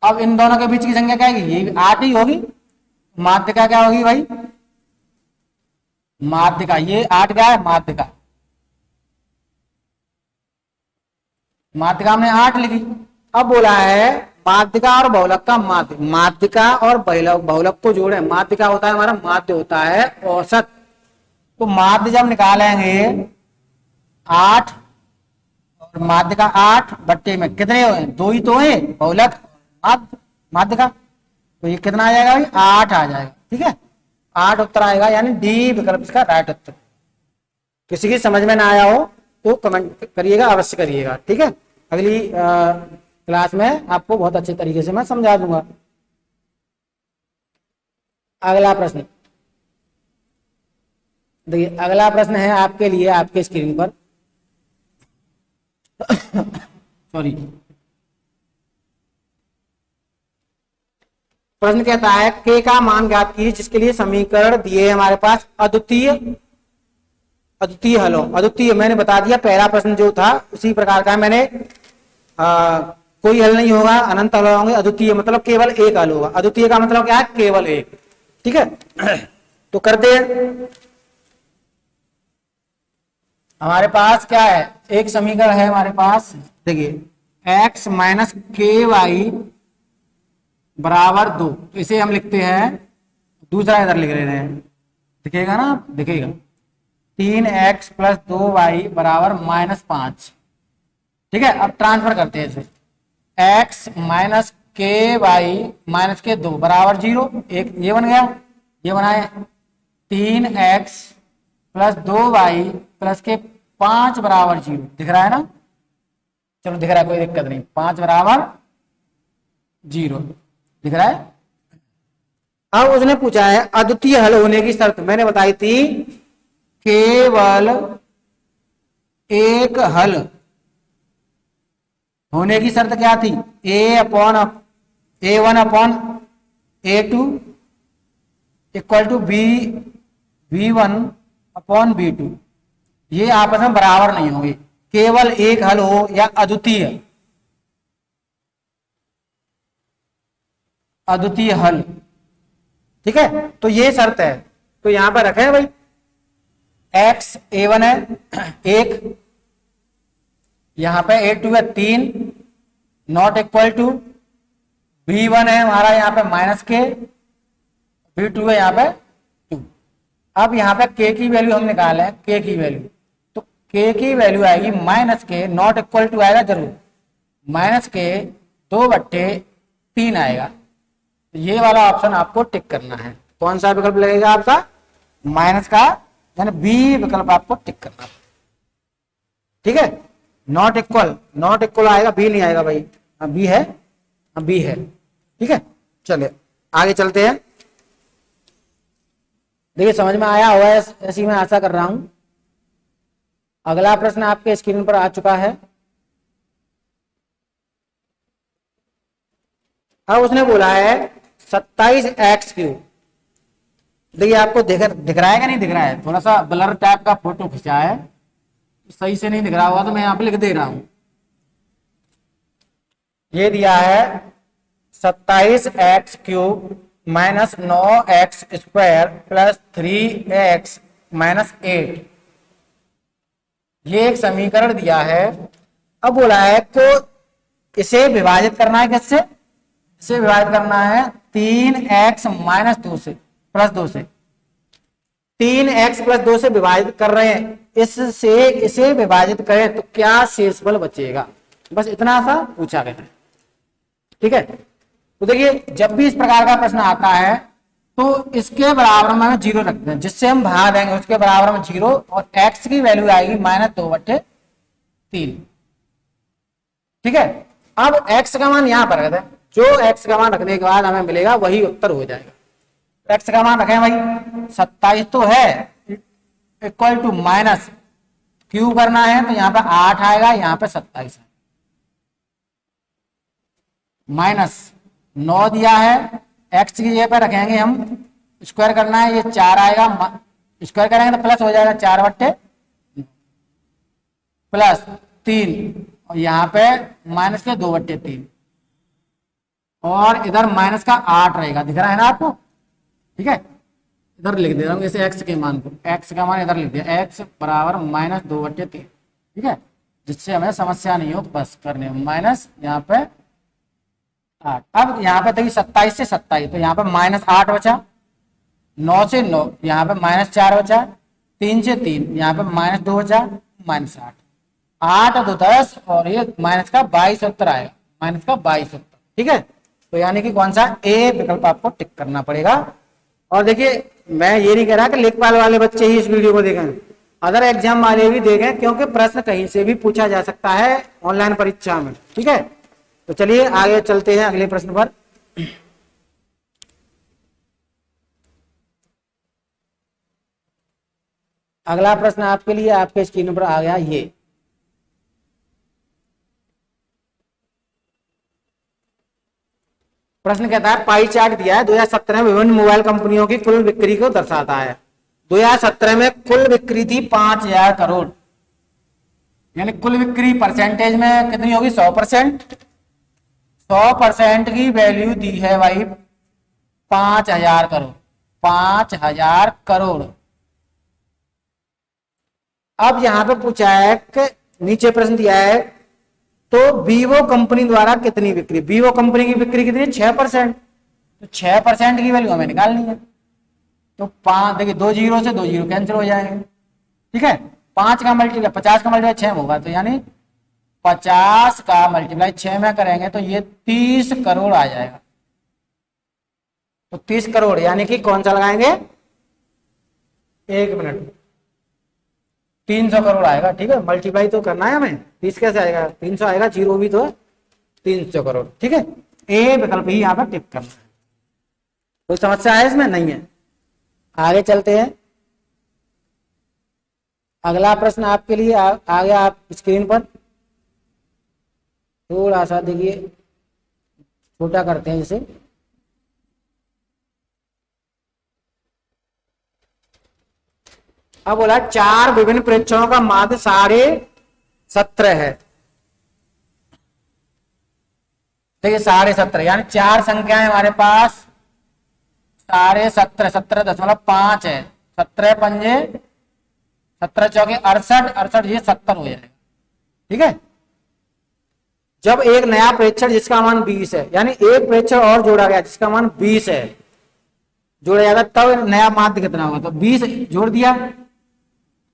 अब इन दोनों के बीच की संख्या क्या है? ये 8 ही होगी। माध्यिका क्या होगी भाई? माध्यिका ये 8 क्या है? माध्यिका, माध्यिका हमने 8 लिखी। अब बोला है माध्यिका और बहुलक का माध्य, माध्यिका और बहुलक को जोड़े। माध्यिका होता है हमारा, माध्य होता है औसत। तो माध्य जब निकालेंगे 8 और माध्यिका 8 बट्टे में कितने हुए? 2 ही तो है, बहुलक माध्यिका। तो ये कितना आ जाएगा भाई? 8 आ जाएगा। ठीक है, 8 उत्तर आएगा, यानी डी विकल्प इसका राइट उत्तर। किसी की समझ में ना आया हो तो कमेंट करिएगा, अवश्य करिएगा। ठीक है, अगली क्लास में आपको बहुत अच्छे तरीके से मैं समझा दूंगा। अगला प्रश्न देखिए, अगला प्रश्न है आपके लिए, आपके स्क्रीन पर सॉरी, प्रश्न कहता है के का मान ज्ञात कीजिए जिसके लिए समीकरण दिए हमारे पास अद्वितीय हल हो। अद्वितीय मैंने बता दिया, पहला प्रश्न जो था उसी प्रकार का मैंने, कोई हल नहीं होगा, अनंत हल होंगे। अद्वितीय मतलब केवल एक हल होगा। अद्वितीय का मतलब क्या है? केवल एक। ठीक है, तो करते हैं। हमारे पास क्या है? एक समीकरण है हमारे पास, देखिए x माइनस के वाई बराबर 2, तो इसे हम लिखते हैं, दूसरा इधर लिख रहे हैं, दिखेगा ना? दिखेगा 3x प्लस 2y बराबर -5। ठीक है, अब ट्रांसफर करते हैं इसे। x माइनस के वाई माइनस के 2 बराबर 0, एक ये बन गया, ये बनाए 3x प्लस 2y प्लस के 5 बराबर 0, दिख रहा है ना? चलो दिख रहा है, कोई दिक्कत नहीं, 5 बराबर 0 दिख रहा है। अब उसने पूछा है अद्वितीय हल होने की शर्त, मैंने बताई थी केवल एक हल होने की शर्त क्या थी? A1 upon A2 equal to B1 upon B2, ये आपस में बराबर नहीं होंगे। केवल एक हल हो या अद्वितीय हल। ठीक है, तो ये शर्त है, तो यहां पर रखें भाई। x A1 है 1, यहां पे A2 है 3, नॉट इक्वल टू B1 है हमारा यहाँ पे माइनस के, B2 है यहाँ पे 2। अब यहाँ पे k की वैल्यू हम निकाले, k की वैल्यू, तो k की वैल्यू आएगी माइनस के, नॉट इक्वल टू आएगा जरूर, माइनस के 2/3 आएगा। ये वाला ऑप्शन आपको टिक करना है। कौन सा विकल्प लगेगा आपका? माइनस का, यानी बी विकल्प आपको टिक करना। ठीक है, नॉट इक्वल आएगा, बी नहीं आएगा भाई, बी है, बी है। ठीक है, चलिए आगे चलते हैं। देखिए समझ में आया हुआ है, ऐसी मैं आशा कर रहा हूं। अगला प्रश्न आपके स्क्रीन पर आ चुका है। अब उसने बोला है 27x3। देखिए आपको दिख रहा है कि नहीं दिख रहा है? थोड़ा सा ब्लर टाइप का फोटो खिंचा है, सही से नहीं दिख रहा होगा तो मैं यहाँ पे लिख दे रहा हूं। ये दिया है 27x³ minus 9x² plus 3x minus 8, ये एक समीकरण दिया है। अब बोला है तो इसे विभाजित करना है किससे? इसे विभाजित करना है 3x माइनस 2 से प्लस 2 से। 3x प्लस 2 से विभाजित कर रहे हैं, इससे इसे विभाजित करें तो क्या शेषफल बचेगा, बस इतना सा पूछा गया है। ठीक है, तो देखिए जब भी इस प्रकार का प्रश्न आता है तो इसके बराबर में 0 रखते हैं, जिससे हम भाग देंगे उसके बराबर में 0 और x की वैल्यू आएगी -2/3। ठीक है, अब x का मान यहां पर रखते हैं, जो x का मान रखने के बाद हमें मिलेगा वही उत्तर हो जाएगा। x का मान रखें भाई 27 तो है, इक्वल टू माइनस क्यू करना है तो यहाँ पे 8 आएगा, यहाँ पे 27 है, माइनस 9 दिया है, x की जगह पर रखेंगे हम, स्क्वायर करना है, ये 4 आएगा, स्क्वायर करेंगे तो प्लस हो जाएगा 4/, प्लस 3 और यहाँ पे माइनस के 2/3 और इधर माइनस का 8 रहेगा, दिख रहा है ना आपको। ठीक है, इधर लिख दे रहा हूँ इसे x के मान को, x का मान इधर लिख दिया, x बराबर -2/3। ठीक है, जिससे हमें समस्या नहीं हो, बस करने माइनस यहाँ पे 8। अब यहाँ पे देखिए 27 से 27 तो यहाँ पे -8 बचा, 9 से 9 यहाँ पे -4 बचा, 3 से 3 यहाँ पे -2 बचा, -8, 8 और 2 10 और ये माइनस का 22 उत्तर आएगा, माइनस का 22 उत्तर। ठीक है, तो यानी कि कौन सा ए विकल्प आपको टिक करना पड़ेगा। और देखिए मैं ये नहीं कह रहा कि लेखपाल वाले बच्चे ही इस वीडियो को देखें, अदर एग्जाम वाले भी देखें, क्योंकि प्रश्न कहीं से भी पूछा जा सकता है ऑनलाइन परीक्षा में। ठीक है, तो चलिए आगे चलते हैं अगले प्रश्न पर। अगला प्रश्न आपके लिए आपके स्क्रीन पर आ गया, ये प्रश्न कहता है पाई चार्ट दिया है 2017 में विभिन्न मोबाइल कंपनियों की कुल बिक्री को दर्शाता है। 2017 में कुल बिक्री थी 5,000 करोड़, यानी कुल बिक्री परसेंटेज में कितनी होगी, 100%। 100% की वैल्यू दी है भाई 5,000 करोड़, 5,000 करोड़। अब यहां पे पूछा है कि नीचे प्रश्न दिया है तो वीवो कंपनी द्वारा कितनी बिक्री, वीवो कंपनी की बिक्री कितनी है, 6%, तो 6% की वैल्यू हमें निकालनी है। तो 5 देखिए 2 0 से 2 0 कैंसिल हो जाएंगे। ठीक है, 5 का मल्टीप्लाई 50 का मल्टीप्लाई 6 होगा, तो यानी 50 का मल्टीप्लाई 6 में करेंगे तो ये 30 करोड़ आ जाएगा। तो 30 करोड़ यानी कि कौन सा लगाएंगे, 1 मिनट, 300 करोड़ आएगा। ठीक है, मल्टीप्लाई तो करना है हमें, 30 कैसे आएगा, 300 आएगा, 0 भी तो 300 करोड़। ठीक है, ए विकल्प ही यहाँ पर टिक करना है। कोई समस्या है इसमें, नहीं है। आगे चलते हैं, अगला प्रश्न आपके लिए आ गया आप स्क्रीन पर, थोड़ा सा देखिए छोटा करते हैं इसे। अब बोला 4 विभिन्न प्रेक्षणों का माध्य 17.5 है। देखिए 17.5 यानी 4 संख्याएं हमारे पास 17.5 17.5 है, 17 पंजे 17 चौके 68, 68 ये 70 हो जाएगा। ठीक है, जब एक नया प्रेक्षण जिसका मान 20 है, यानी एक प्रेक्षण और जोड़ा गया जिसका मान 20 है, जोड़ा जाएगा तब नया माध्य कितना होगा, तो 20 जोड़ दिया,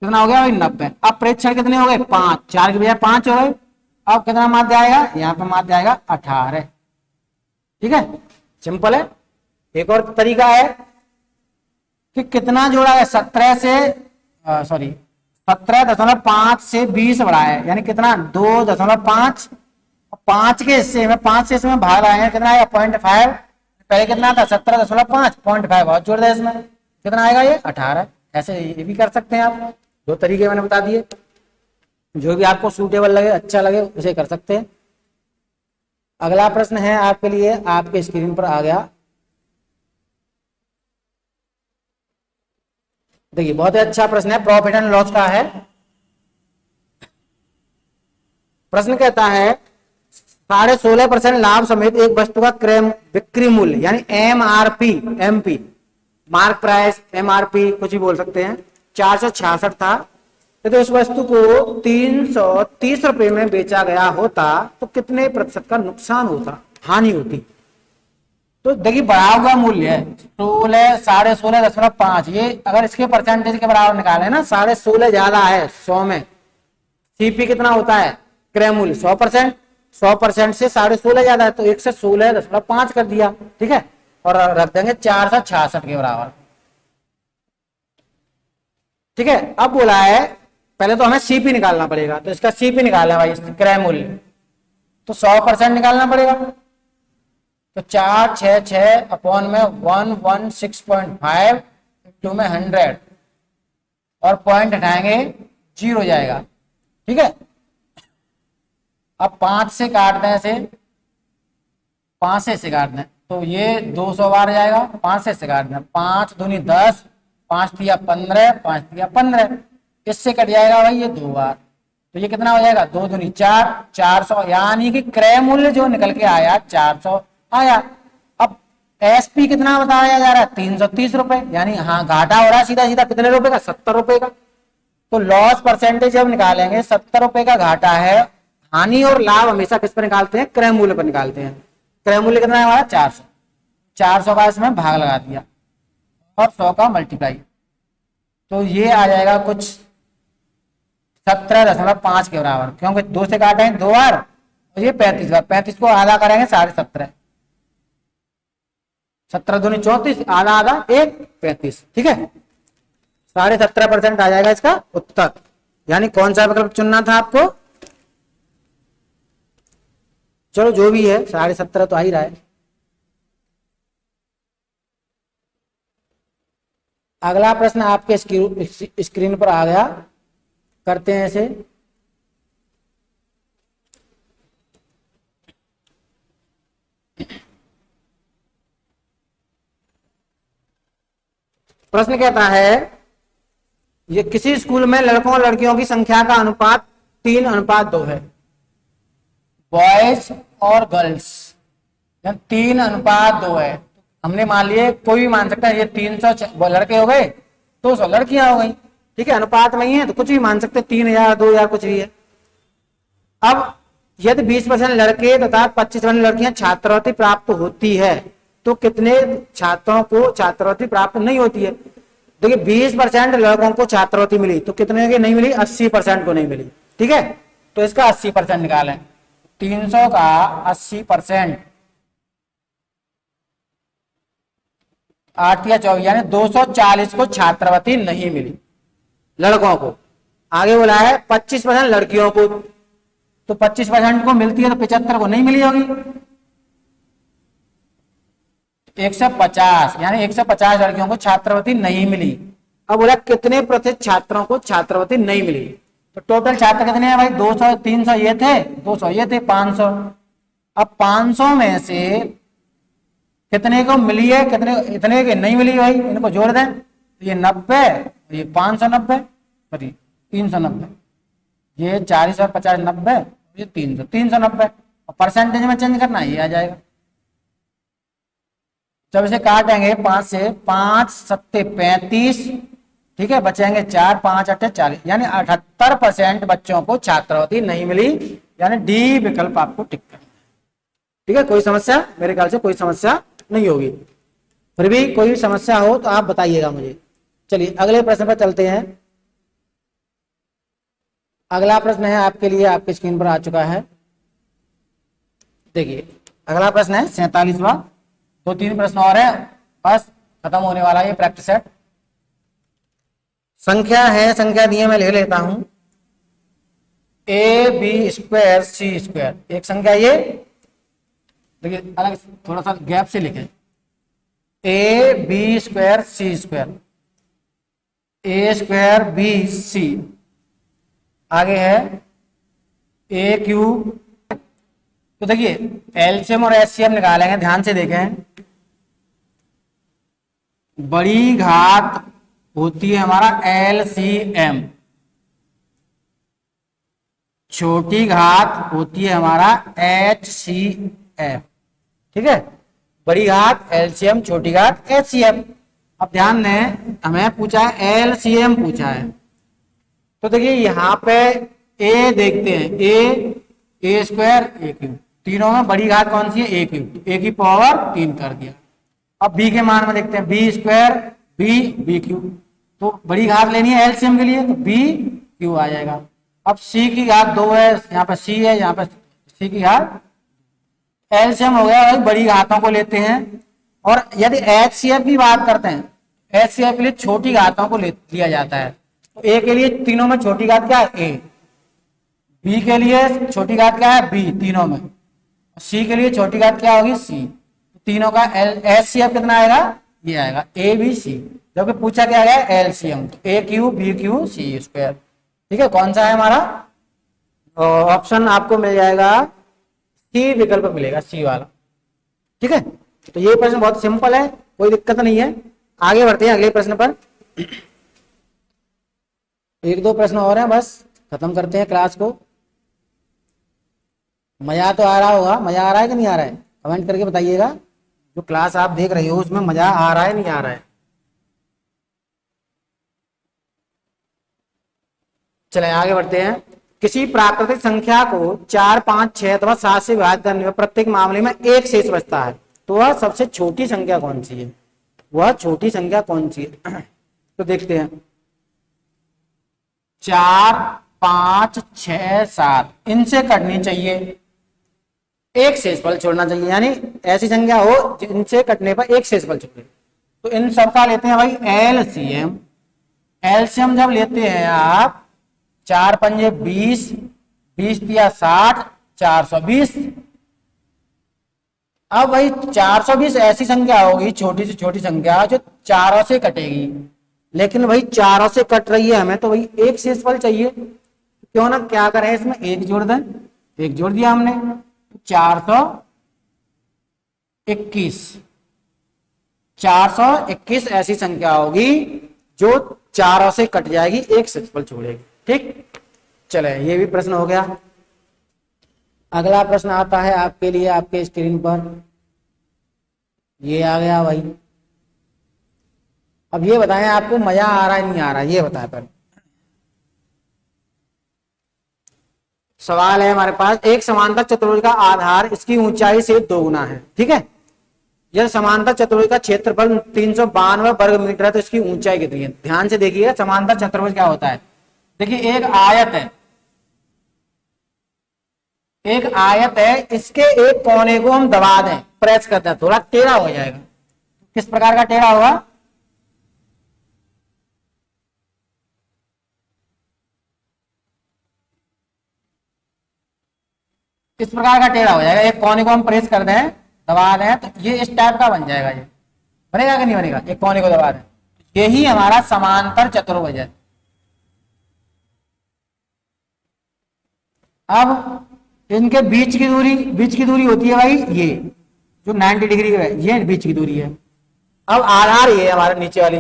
कितना हो गया भाई 90। अब प्रेक्षण कितने हो गए, 5, 4 के बजाय 5 हो गए। अब कितना माध्य आएगा, यहाँ पे माध्य आएगा 18। ठीक है, सिंपल है। एक और तरीका है कि कितना जोड़ा है, 17.5 से 20 बढ़ा है, यानी कितना 2.5, 5 के हिस्से में 5 से इसमें भाग आए हैं, कितना आएगा 0.5। पहले कितना था 17.5, 0.5 और जोड़ दे, इसमें कितना आएगा ये 18। ऐसे ये भी कर सकते हैं आप, 2 तरीके मैंने बता दिए, जो भी आपको सूटेबल लगे, अच्छा लगे उसे कर सकते हैं। अगला प्रश्न है आपके लिए, आपके स्क्रीन पर आ गया, देखिए बहुत ही अच्छा प्रश्न है, प्रॉफिट एंड लॉस का है। प्रश्न कहता है 16.5% लाभ समेत एक वस्तु का क्रय बिक्री मूल्य यानी MRP, MP mark price, MRP कुछ भी बोल सकते हैं, 466 था। तो उस वस्तु को 330 रुपए में बेचा गया होता तो कितने प्रतिशत का नुकसान होता, हानि होती। तो देखिए बढ़ा हुआ मूल्य है 16, 16.5, ये अगर इसके परसेंटेज के बराबर निकाले ना, 16.5 ज्यादा है 100 में। सीपी कितना होता है क्रय मूल्य 100%, 100% से 16.5 ज्यादा है तो 116.5 कर दिया, ठीक है, और रख देंगे 466 के बराबर। ठीक है, अब बोला है पहले तो हमें सीपी निकालना पड़ेगा, तो इसका सीपी निकालना भाई क्रय मूल्य, तो 100% निकालना पड़ेगा। तो 466 अपॉन में 116.5 इंटू में 100 और पॉइंट हटाएंगे 0 जाएगा, ठीक है। अब 5 से काट दें इसे, 5 से काट दें तो ये 200 बार जाएगा, 5 से काट दें, 5 दूनी 10, 5 दिया 15, 5 दिया 15, इससे कट जाएगा भाई ये 2 बार, तो ये कितना हो जाएगा 2 दूनी 4, 400, यानी कि क्रय मूल्य जो निकल के आया 400 आया। अब एसपी कितना बताया जा रहा है 330 रुपए, यानी हाँ घाटा हो रहा है सीधा सीधा कितने रुपए का 70 रुपए का। तो लॉस परसेंटेज जब निकालेंगे 70 रुपए का घाटा है, हानि और लाभ हमेशा किस पर निकालते हैं क्रय मूल्य पर निकालते हैं। क्रय मूल्य कितना है हमारा 400, 400 का इसमें भाग लगा दिया और 100 का मल्टीप्लाई, तो ये आ जाएगा कुछ 17.5 के बराबर, क्योंकि 2 से काटेंगे 2 बार और ये 35 बार, 35 को आधा करेंगे 17.5, 17 दूनी 34, आधा आधा 1, 35, ठीक है, 17.5% आ जाएगा इसका उत्तर। यानी कौन सा विकल्प चुनना था आपको, चलो जो भी है 17.5 तो आ ही रहा है। अगला प्रश्न आपके स्क्रीन पर आ गया, करते हैं इसे। प्रश्न कहता है ये किसी स्कूल में लड़कों और लड़कियों की संख्या का अनुपात 3:2 है, बॉयज और गर्ल्स 3:2 है। हमने मान लिए, कोई भी मान सकता है, ये 300 लड़के हो गए 200 लड़कियां हो गई, ठीक है, अनुपात में ही है तो कुछ भी मान सकते, 3000 2000 कुछ भी है। अब यदि 20% लड़के तथा 25% लड़कियां छात्रवृत्ति प्राप्त होती है तो कितने छात्रों को छात्रवृत्ति प्राप्त नहीं होती है। देखिए 20% लड़कों को छात्रवृत्ति मिली तो कितने की नहीं मिली, 80% को नहीं मिली, ठीक है, तो इसका 80% निकालें, 300 का 80%, 8 या 24 यानी 240 को छात्रवृत्ति नहीं मिली लड़कों को। आगे बोला है 25% लड़कियों को, तो 25% को मिलती है तो 75 को नहीं मिली होगी, 150 यानी 150 लड़कियों को छात्रवृत्ति नहीं मिली। अब बोला कितने प्रतिशत छात्रों को छात्रवृत्ति नहीं मिली, तो टोटल छात्र कितने हैं भाई 200, 300 ये थे, 200 ये थे, 500। अब 500 में से कितने को मिली है, कितने इतने के नहीं मिली भाई, इनको जोड़ दें तो ये 90, ये 590, सॉरी 390, ये 40 और 50 90, ये 300, 390, और परसेंटेज में चेंज करना ये आ जाएगा। जब इसे काटेंगे 5 से, 5 सत्ते 35, ठीक है, बचेंगे 4, 5 अट्ठे 40, यानी 78% बच्चों को छात्रवृत्ति नहीं मिली, यानी डी विकल्प आपको टिक करना है, ठीक है। कोई समस्या, मेरे ख्याल से कोई समस्या नहीं होगी, फिर भी कोई समस्या हो तो आप बताइएगा मुझे। चलिए अगले प्रश्न पर चलते हैं। अगला प्रश्न है आपके लिए, आपके स्क्रीन पर आ चुका है, देखिए अगला प्रश्न है 47वां, 2-3 प्रश्न और है, बस खत्म होने वाला ये प्रैक्टिस सेट। संख्या है, संख्या दी है, मैं ले लेता हूं, AB² C², एक संख्या ये, देखिए अलग थोड़ा सा गैप से लिखें, AB² C², A² BC, आगे है AQ। तो देखिए एलसीएम और एचसीएम निकालेंगे, ध्यान से देखें, बड़ी घात होती है हमारा LCM, छोटी घात होती है हमारा HCF, ठीक है, बड़ी घात LCM, छोटी घात HCF। अब ध्यान दें, हमें पूछा है LCM पूछा है, तो देखिए यहां पे A देखते हैं, A² AQ तीनों में बड़ी घात कौन सी है, ए क्यूब, ए की पावर 3 कर दिया। अब बी के मान में देखते हैं, बी स्क्वायर बी क्यूब, तो बड़ी घात लेनी है एलसीएम के लिए, तो बी क्यूब आ जाएगा। अब सी की घात 2 है, यहाँ पर सी है, यहाँ पर सी की घात, एलसीएम हो गया भाई, बड़ी घातों को लेते हैं। और यदि एचसीएफ की बात करते हैं, एचसीएफ के लिए छोटी घातों को लिया जाता है। तो ए के लिए तीनों में छोटी घात क्या है, ए, बी के लिए छोटी घात क्या है, बी तीनों में, सी के लिए छोटी घात क्या होगी, सी। तीनों का एचसीएफ कितना आएगा, ये आएगा ए बी सी, जबकि पूछा क्या गया एलसीएम, तो a q b q c square. ठीक है, कौन सा है हमारा ऑप्शन, आपको मिल जाएगा सी विकल्प मिलेगा, सी वाला। ठीक है, तो ये प्रश्न बहुत सिंपल है, कोई दिक्कत नहीं है। आगे बढ़ते हैं अगले प्रश्न पर, एक दो प्रश्न और हैं, बस खत्म करते हैं क्लास को। मजा तो आ रहा होगा, मजा आ रहा है कि नहीं आ रहा है, कमेंट करके बताइएगा। जो क्लास आप देख रहे हो उसमें मजा आ रहा है नहीं आ रहा है। चलें आगे बढ़ते हैं। किसी प्राकृतिक संख्या को 4, 5, 6 अथवा 7 से विभाजित करने में प्रत्येक मामले में एक शेष बचता है, तो वह सबसे छोटी संख्या कौन सी है, वह छोटी संख्या कौन सी है। तो देखते हैं, 4, 5, 6, 7 इनसे कटनी चाहिए, एक शेषफल छोड़ना चाहिए, यानी ऐसी संख्या हो जिनसे कटने पर एक शेषफल छोड़े। तो इन सबका लेते हैं भाई एलसीएम। एलसीएम जब लेते हैं आप, 4 पंजे 20, 20 दिया 60, 420। अब भाई 420 ऐसी संख्या होगी, छोटी से छोटी संख्या जो चारों से कटेगी, लेकिन भाई चारों से कट रही है हमें, तो भाई एक शेषफल चाहिए। क्यों ना क्या करें, इसमें एक जोड़ दें, एक जोड़ दिया हमने, 421। 421 ऐसी संख्या होगी जो चारों से कट जाएगी, एक शेषफल छोड़ेगी। ठीक, चले ये भी प्रश्न हो गया। अगला प्रश्न आता है आपके लिए, आपके स्क्रीन पर ये आ गया भाई। अब ये बताएं आपको मजा आ रहा है नहीं आ रहा है, ये बताएं पहले। सवाल है हमारे पास, एक समांतर चतुर्भुज का आधार इसकी ऊंचाई से 2 गुना है। ठीक है, यह समांतर चतुर्भुज का क्षेत्रफल 392 वर्ग मीटर है, तो इसकी ऊंचाई कितनी है। ध्यान से देखिए, समांतर चतुर्भुज क्या होता है। देखिए एक आयत है, एक आयत है, इसके एक कोने को हम दबा दें, प्रेस करते हैं, थोड़ा टेढ़ा हो जाएगा। किस प्रकार का टेढ़ा होगा, इस प्रकार का टेढ़ा हो जाएगा। एक कोने को हम प्रेस कर दें, दबा दें, तो ये इस टाइप का बन जाएगा। ये बनेगा कि नहीं बनेगा, एक कोने को दबा दें, यही हमारा समांतर चतुर्भुज है। अब इनके बीच की दूरी होती है भाई, ये जो 90 डिग्री है, ये बीच की दूरी है। अब आधार ये हमारे नीचे वाली,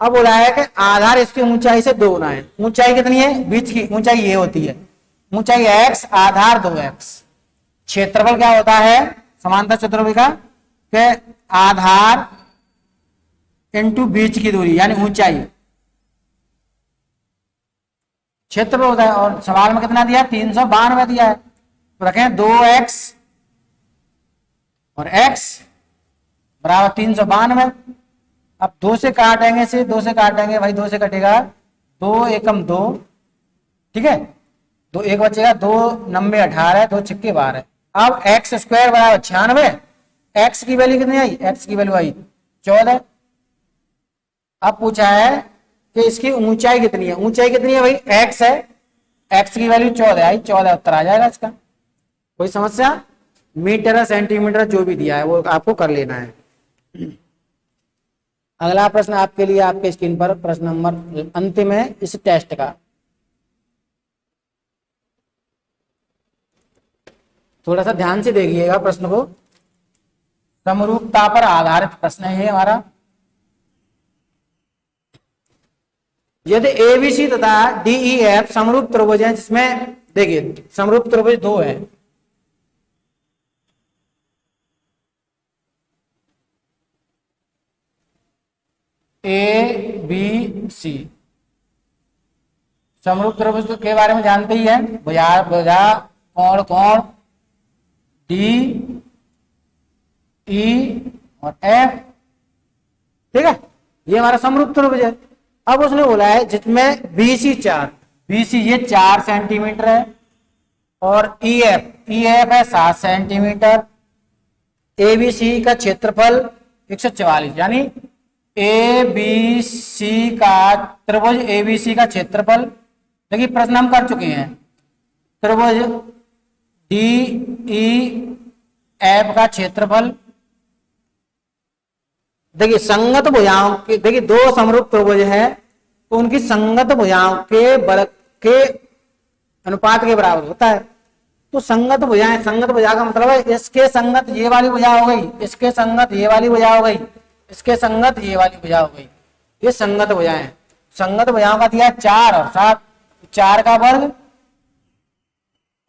अब बोला है कि आधार इसकी ऊंचाई से 2 गुना है। ऊंचाई कितनी है, बीच की ऊंचाई ये होती है, ऊंचाई x, आधार 2x। क्षेत्रफल क्या होता है समांतर चतुर्भुज का, कि आधार इंटू बीच की दूरी यानी ऊंचाई, क्षेत्रफल होता है। और सवाल में कितना दिया, 392 दिया है, तो रखें 2x और x बराबर 392। अब 2 से काटेंगे, से 2 से काटेंगे भाई, 2 से कटेगा 2 एकम 2, ठीक है, 2 एक बचेगा, 2 9 18, 2 6 12। अब एक्स स्क्वायर बराबर 96, एक्स की वैल्यू कितनी आई, एक्स की वैल्यू आई 14। अब पूछा है कि इसकी ऊंचाई कितनी है, ऊंचाई कितनी है भाई, एक्स है, एक्स की वैल्यू 14 आई, 14 उत्तर आ जाएगा इसका। कोई समस्या, मीटर सेंटीमीटर जो भी दिया है वो आपको कर लेना है। अगला प्रश्न आपके लिए, आपके स्क्रीन पर प्रश्न नंबर अंतिम है इस टेस्ट का। थोड़ा सा ध्यान से देखिएगा प्रश्न को, समरूपता पर आधारित प्रश्न है हमारा। यदि एबीसी तथा डीईएफ समरूप त्रिभुज है, जिसमें देखिए समरूप त्रिभुज 2 है, ए बी सी, समरूप त्रिभुज के बारे में जानते ही है, भुजा भुजा कोण कोण, डी ई और एफ, ठीक है, ये हमारा समरूप त्रिभुज है। अब उसने बोला है जिसमें बीसी 4, बीसी ये 4 सेंटीमीटर है और ईएफ है 7 सेंटीमीटर, एबीसी का क्षेत्रफल 144, यानी एबीसी का त्रिभुज एबीसी का क्षेत्रफल, देखिए प्रश्न हम कर चुके हैं, त्रिभुज डी ई एफ का क्षेत्रफल, देखिए संगत भुजाओं के, देखिए दो समरूप त्रिभुज है तो उनकी संगत भुजाओं के वर्ग के अनुपात के बराबर होता है। तो संगत भुजाएं, संगत भुजा का मतलब है इसके संगत ये वाली भुजा हो गई, इसके संगत ये वाली भुजा हो गई, इसके संगत ये वाली भुजा हो गई, ये संगत भुजाएं। संगत भुजाओं का दिया 4 और 7, 4 का वर्ग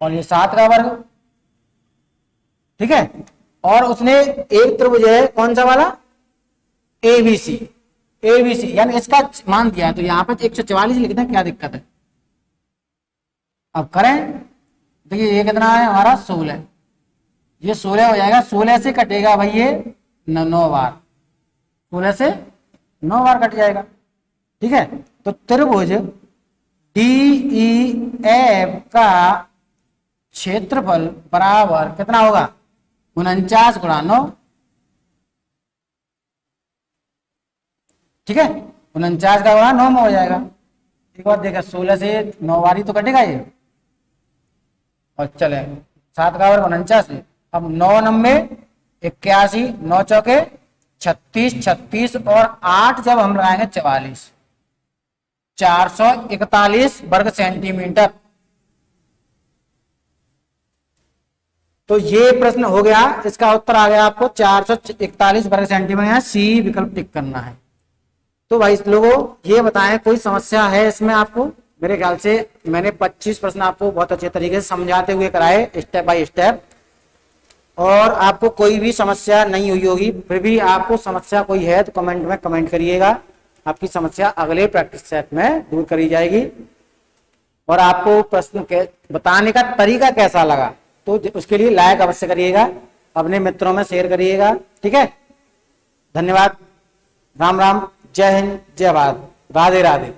और ये 7 का वर्ग, ठीक है। और उसने एक त्रिभुज है कौन सा वाला, एबीसी, एबीसी यानी इसका मान दिया है तो यहाँ पर 144 लिखना, क्या दिक्कत है। अब करें, देखिए ये कितना है हमारा 16, ये 16 हो जाएगा, 16 से कटेगा भाई ये 9 बार, 16 से 9 बार कट जाएगा, ठीक है। तो त्रिभुज डीईएफ का क्षेत्रफल बराबर कितना होगा, 49 गुणा 9, ठीक है, 49 का गुणा 9 में हो जाएगा। एक बार देखा 16 से 9 बारी तो कटेगा ये, और चले 7 का वर्ग 49 है, अब 9 90 81, 9 चौके 36, 36 और 8 जब हम लगाएंगे 44, 441 वर्ग सेंटीमीटर। तो ये प्रश्न हो गया, इसका उत्तर आ गया आपको 441 वर्ग सेंटीमीटर, यहाँ सी विकल्प टिक करना है। तो भाई लोगों ये बताएं कोई समस्या है इसमें आपको, मेरे ख्याल से मैंने 25 प्रश्न आपको बहुत अच्छे तरीके से समझाते हुए कराए स्टेप बाय स्टेप, और आपको कोई भी समस्या नहीं हुई होगी। फिर भी आपको समस्या कोई है तो कमेंट में कमेंट करिएगा, आपकी समस्या अगले प्रैक्टिस सेट में दूर करी जाएगी। और आपको प्रश्न के बताने का तरीका कैसा लगा तो उसके लिए लाइक अवश्य करिएगा, अपने मित्रों में शेयर करिएगा, ठीक है। धन्यवाद, राम राम, जय हिंद, जय भारत, राधे राधे।